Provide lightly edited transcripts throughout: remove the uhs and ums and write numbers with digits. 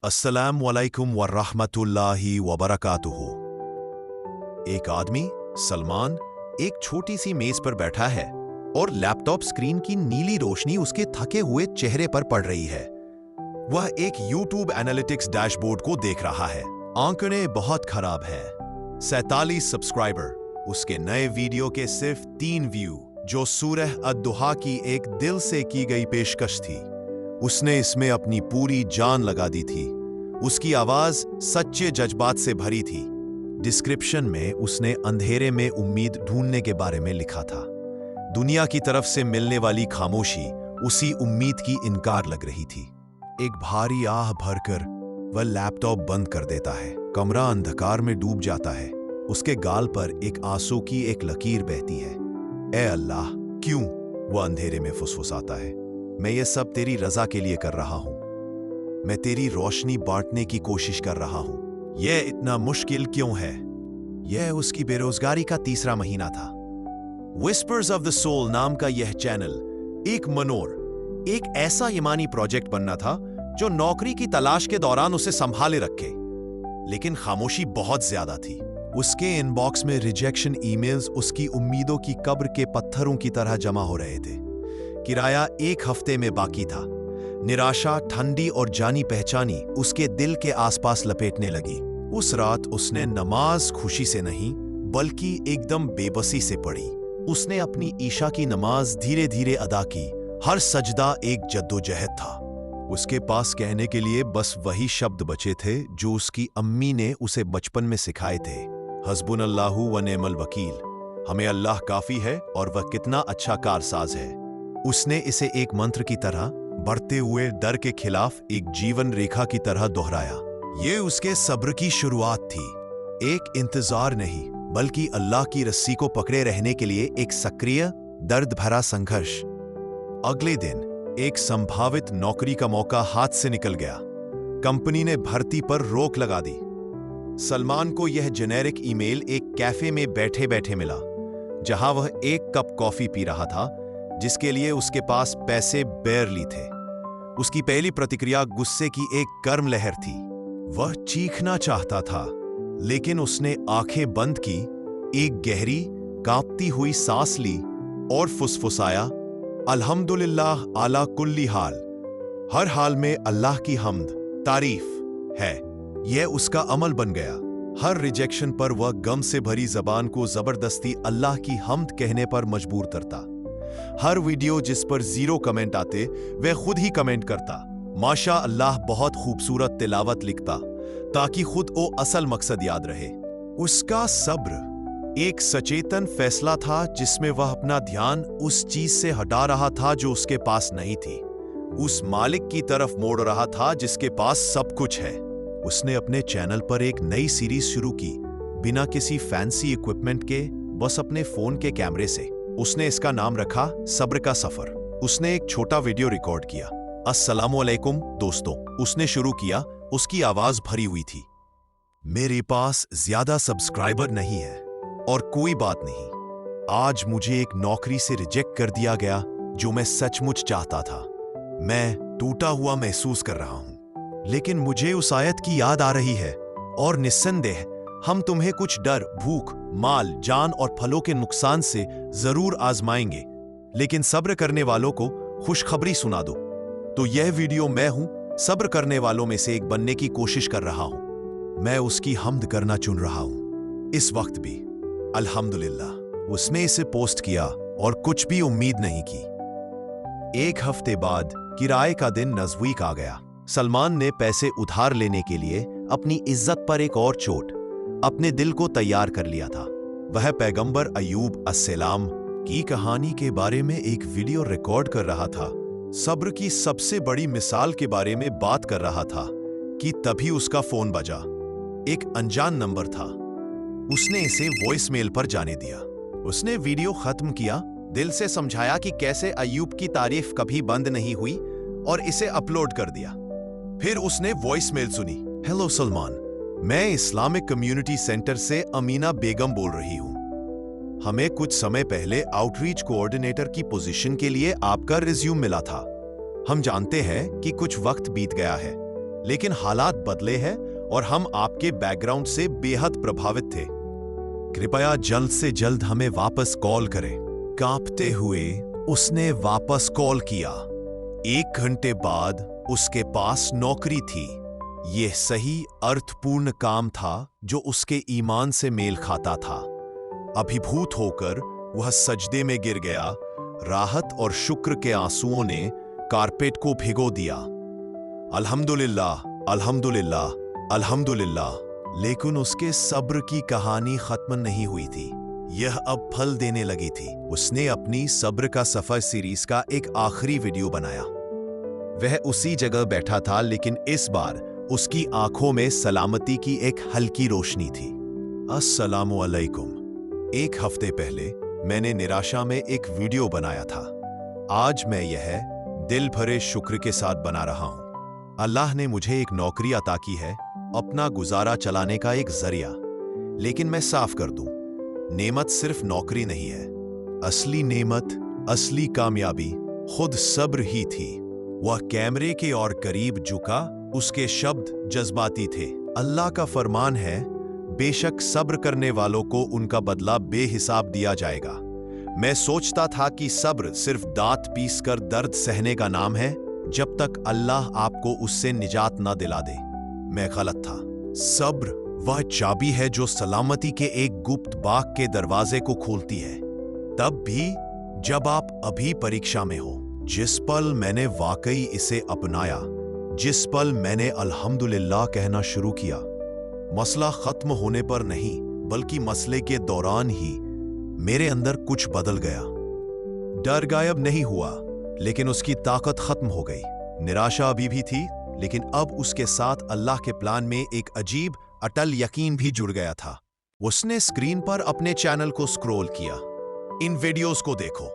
अस्सलाम वालेकुम वर्रहमतुल्लाहि वबरकातुहू। एक आदमी सलमान एक छोटी सी मेज पर बैठा है और लैपटॉप स्क्रीन की नीली रोशनी उसके थके हुए चेहरे पर पड़ रही है। वह एक YouTube एनालिटिक्स डैशबोर्ड को देख रहा है। आंकड़े बहुत खराब हैं। 47 सब्सक्राइबर, उसके नए वीडियो के सिर्फ 3 व्यू, जो सूरह अद-दुहा की एक दिल से की गई पेशकश थी। उसने इसमें अपनी पूरी जान लगा दी थी। उसकी आवाज सच्चे जज्बात से भरी थी। डिस्क्रिप्शन में उसने अंधेरे में उम्मीद ढूंढने के बारे में लिखा था। दुनिया की तरफ से मिलने वाली खामोशी उसी उम्मीद की इनकार लग रही थी। एक भारी आह भरकर वह लैपटॉप बंद कर देता है। कमरा अंधकार में डूब जाता है। उसके गाल पर एक आंसू की एक लकीर बहती है। ए अल्लाह, क्यों? वह अंधेरे में फुसफुसाता है। मैं ये सब तेरी रजा के लिए कर रहा हूं। मैं तेरी रोशनी बांटने की कोशिश कर रहा हूं। यह इतना मुश्किल क्यों है? यह उसकी बेरोजगारी का तीसरा महीना था। विस्पर्स ऑफ द सोल नाम का यह चैनल एक मनोर, एक ऐसा ईमानी प्रोजेक्ट बनना था जो नौकरी की तलाश के दौरान उसे संभाले रखे। लेकिन खामोशी बहुत ज्यादा थी। उसके इनबॉक्स में रिजेक्शन ईमेल्स उसकी उम्मीदों की कब्र के पत्थरों की तरह जमा हो रहे थे। किराया 1 हफ्ते में बाकी था। निराशा ठंडी और जानी पहचानी उसके दिल के आसपास लपेटने लगी। उस रात उसने नमाज खुशी से नहीं बल्कि एकदम बेबसी से पढ़ी। उसने अपनी ईशा की नमाज धीरे धीरे अदा की। हर सजदा एक जद्दोजहद था। उसके पास कहने के लिए बस वही शब्द बचे थे जो उसकी अम्मी ने उसे बचपन में सिखाए थे। हस्बुनल्लाहु व नेमल वकील। हमें अल्लाह काफी है और वह कितना अच्छा कारसाज है। उसने इसे एक मंत्र की तरह, बढ़ते हुए डर के खिलाफ एक जीवन रेखा की तरह दोहराया। ये उसके सब्र की शुरुआत थी। एक इंतजार नहीं बल्कि अल्लाह की रस्सी को पकड़े रहने के लिए एक सक्रिय, दर्द भरा संघर्ष। अगले दिन एक संभावित नौकरी का मौका हाथ से निकल गया। कंपनी ने भर्ती पर रोक लगा दी। सलमान को यह जेनेरिक ईमेल एक कैफे में बैठे बैठे मिला, जहां वह एक कप कॉफी पी रहा था जिसके लिए उसके पास पैसे बेयरली थे। उसकी पहली प्रतिक्रिया गुस्से की एक गर्म लहर थी। वह चीखना चाहता था, लेकिन उसने आंखें बंद की, एक गहरी कांपती हुई सांस ली और फुसफुसाया, अल्हम्दुलिल्लाह आला कुल्ली हाल। हर हाल में अल्लाह की हम्द, तारीफ है। यह उसका अमल बन गया। हर रिजेक्शन पर वह गम से भरी जबान को जबरदस्ती अल्लाह की हम्द कहने पर मजबूर करता। हर वीडियो जिस पर 0 कमेंट आते, वह खुद ही कमेंट करता, माशा अल्लाह बहुत खूबसूरत तिलावत लिखता, ताकि खुद को असल मकसद याद रहे। उसका सब्र एक सचेतन फैसला था जिसमें वह अपना ध्यान उस चीज से हटा रहा था जो उसके पास नहीं थी। उस मालिक की तरफ मोड़ रहा था जिसके पास सब कुछ है। उसने अपने चैनल पर एक नई सीरीज शुरू की, बिना किसी फैंसी इक्विपमेंट के, बस अपने फोन के कैमरे से। उसने इसका नाम रखा सब्र का सफर। उसने एक छोटा वीडियो रिकॉर्ड किया। अस्सलामुअलैकुम दोस्तों, उसने शुरू किया। उसकी आवाज भरी हुई थी। मेरे पास ज्यादा सब्सक्राइबर नहीं है और कोई बात नहीं। आज मुझे एक नौकरी से रिजेक्ट कर दिया गया जो मैं सचमुच चाहता था। मैं टूटा हुआ महसूस कर रहा हूं, लेकिन मुझे उस आयत की याद आ रही है, और निस्संदेह हम तुम्हें कुछ डर, भूख, माल, जान और फलों के नुकसान से जरूर आजमाएंगे, लेकिन सब्र करने वालों को खुशखबरी सुना दो। तो यह वीडियो मैं हूं, सब्र करने वालों में से एक बनने की कोशिश कर रहा हूं। मैं उसकी हम्द करना चुन रहा हूं, इस वक्त भी। अल्हम्दुलिल्लाह। उसने इसे पोस्ट किया और कुछ भी उम्मीद नहीं की। 1 हफ्ते बाद किराए का दिन नजदीक आ गया। सलमान ने पैसे उधार लेने के लिए अपनी इज्जत पर एक और चोट, अपने दिल को तैयार कर लिया था। वह पैगंबर अय्यूब अस्सलाम की कहानी के बारे में एक वीडियो रिकॉर्ड कर रहा था। सब्र की सबसे बड़ी मिसाल के बारे में बात कर रहा था कि तभी उसका फोन बजा। एक अनजान नंबर था। उसने इसे वॉइस मेल पर जाने दिया। उसने वीडियो खत्म किया, दिल से समझाया कि कैसे अय्यूब की तारीफ कभी बंद नहीं हुई, और इसे अपलोड कर दिया। फिर उसने वॉइस मेल सुनी। हेलो सलमान, मैं इस्लामिक कम्युनिटी सेंटर से अमीना बेगम बोल रही हूं। हमें कुछ समय पहले आउटरीच कोऑर्डिनेटर की पोजीशन के लिए आपका रिज्यूम मिला था। हम जानते हैं कि कुछ वक्त बीत गया है, लेकिन हालात बदले हैं और हम आपके बैकग्राउंड से बेहद प्रभावित थे। कृपया जल्द से जल्द हमें वापस कॉल करें। कांपते हुए उसने वापस कॉल किया। 1 घंटे बाद उसके पास नौकरी थी। यह सही अर्थपूर्ण काम था जो उसके ईमान से मेल खाता था। अभिभूत होकर वह सजदे में गिर गया। राहत और शुक्र के आंसुओं ने कारपेट को भिगो दिया। अल्हम्दुलिल्लाह, अल्हम्दुलिल्लाह, अल्हम्दुलिल्लाह। लेकिन उसके सब्र की कहानी खत्म नहीं हुई थी। यह अब फल देने लगी थी। उसने अपनी सब्र का सफर सीरीज का एक आखिरी वीडियो बनाया। वह उसी जगह बैठा था, लेकिन इस बार उसकी आंखों में सलामती की एक हल्की रोशनी थी। अस्सलामु अलैकुम। 1 हफ्ते पहले मैंने निराशा में एक वीडियो बनाया था। आज मैं यह दिल भरे शुक्र के साथ बना रहा हूं। अल्लाह ने मुझे एक नौकरी अता की है, अपना गुजारा चलाने का एक जरिया। लेकिन मैं साफ कर दूं, नेमत सिर्फ नौकरी नहीं है। असली नेमत, असली कामयाबी खुद सब्र ही थी। वह कैमरे के और करीब झुका, उसके शब्द जज्बाती थे। अल्लाह का फरमान है, बेशक सब्र करने वालों को उनका बदला बेहिसाब दिया जाएगा। मैं सोचता था कि सब्र सिर्फ दांत पीस कर दर्द सहने का नाम है, जब तक अल्लाह आपको उससे निजात ना दिला दे। मैं गलत था। सब्र वह चाबी है जो सलामती के एक गुप्त बाग के दरवाजे को खोलती है, तब भी जब आप अभी परीक्षा में हो। जिस पल मैंने वाकई इसे अपनाया, जिस पल मैंने अल्हम्दुलिल्लाह कहना शुरू किया, मसला खत्म होने पर नहीं बल्कि मसले के दौरान ही मेरे अंदर कुछ बदल गया। डर गायब नहीं हुआ, लेकिन उसकी ताकत खत्म हो गई। निराशा अभी भी थी, लेकिन अब उसके साथ अल्लाह के प्लान में एक अजीब अटल यकीन भी जुड़ गया था। उसने स्क्रीन पर अपने चैनल को स्क्रॉल किया। इन वीडियोस को देखो।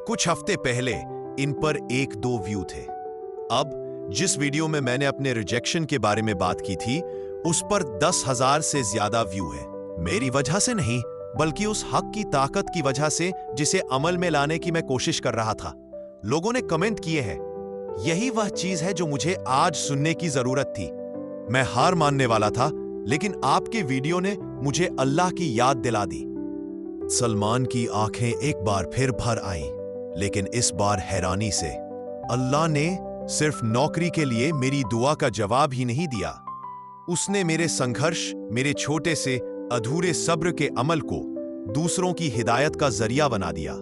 कुछ हफ्ते पहले इन पर 1-2 व्यू थे। अब जिस वीडियो में मैंने अपने रिजेक्शन के बारे में बात की थी, उस पर 10,000 से ज्यादा व्यू है। मेरी वजह से नहीं, बल्कि उस हक की ताकत की वजह से जिसे अमल में लाने की मैं कोशिश कर रहा था। लोगों ने कमेंट किए हैं, यही वह चीज है जो मुझे आज सुनने की जरूरत थी। मैं हार मानने वाला था, लेकिन आपके वीडियो ने मुझे अल्लाह की याद दिला दी। सलमान की आंखें एक बार फिर भर आईं, लेकिन इस बार हैरानी से। अल्लाह ने सिर्फ नौकरी के लिए मेरी दुआ का जवाब ही नहीं दिया, उसने मेरे संघर्ष, मेरे छोटे से अधूरे सब्र के अमल को दूसरों की हिदायत का जरिया बना दिया।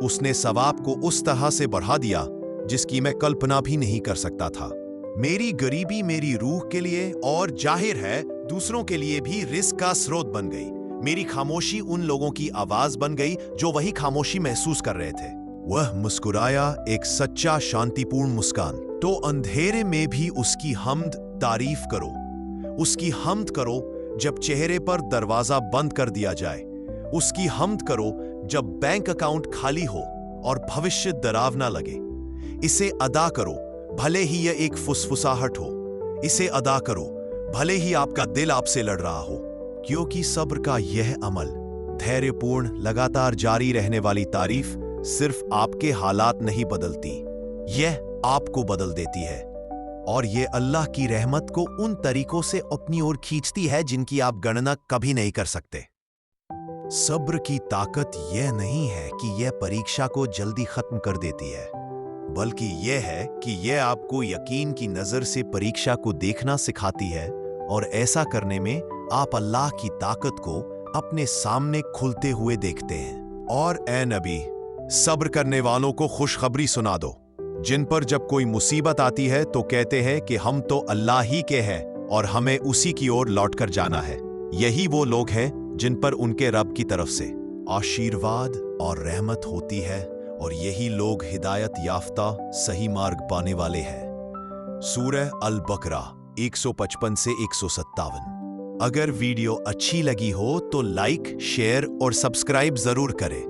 उसने सवाब को उस तरह से बढ़ा दिया जिसकी मैं कल्पना भी नहीं कर सकता था। मेरी गरीबी मेरी रूह के लिए और जाहिर है दूसरों के लिए भी रिस्क का स्रोत बन गई। मेरी खामोशी उन लोगों की आवाज बन गई जो वही खामोशी महसूस कर रहे थे। वह मुस्कुराया, एक सच्चा शांतिपूर्ण मुस्कान। तो अंधेरे में भी उसकी हम्द तारीफ करो। उसकी हम्द करो जब चेहरे पर दरवाजा बंद कर दिया जाए। उसकी हम्द करो जब बैंक अकाउंट खाली हो और भविष्य डरावना लगे। इसे अदा करो भले ही यह एक फुसफुसाहट हो। इसे अदा करो भले ही आपका दिल आपसे लड़ रहा हो, क्योंकि सब्र का यह अमल, धैर्यपूर्ण लगातार जारी रहने वाली तारीफ सिर्फ आपके हालात नहीं बदलती, यह आपको बदल देती है। और ये अल्लाह की रहमत को उन तरीकों से अपनी ओर खींचती है जिनकी आप गणना कभी नहीं कर सकते। सब्र की ताकत यह नहीं है कि यह परीक्षा को जल्दी खत्म कर देती है, बल्कि यह है कि यह आपको यकीन की नजर से परीक्षा को देखना सिखाती है, और ऐसा करने में आप अल्लाह की ताकत को अपने सामने खुलते हुए देखते हैं। और ए नबी, सब्र करने वालों को खुशखबरी सुना दो, जिन पर जब कोई मुसीबत आती है तो कहते हैं कि हम तो अल्लाह ही के हैं और हमें उसी की ओर लौटकर जाना है। यही वो लोग हैं जिन पर उनके रब की तरफ से आशीर्वाद और रहमत होती है, और यही लोग हिदायत याफ्ता सही मार्ग पाने वाले हैं। सूरह अल-बकरा 155 से 157। अगर वीडियो अच्छी लगी हो तो लाइक, शेयर और सब्सक्राइब जरूर करें।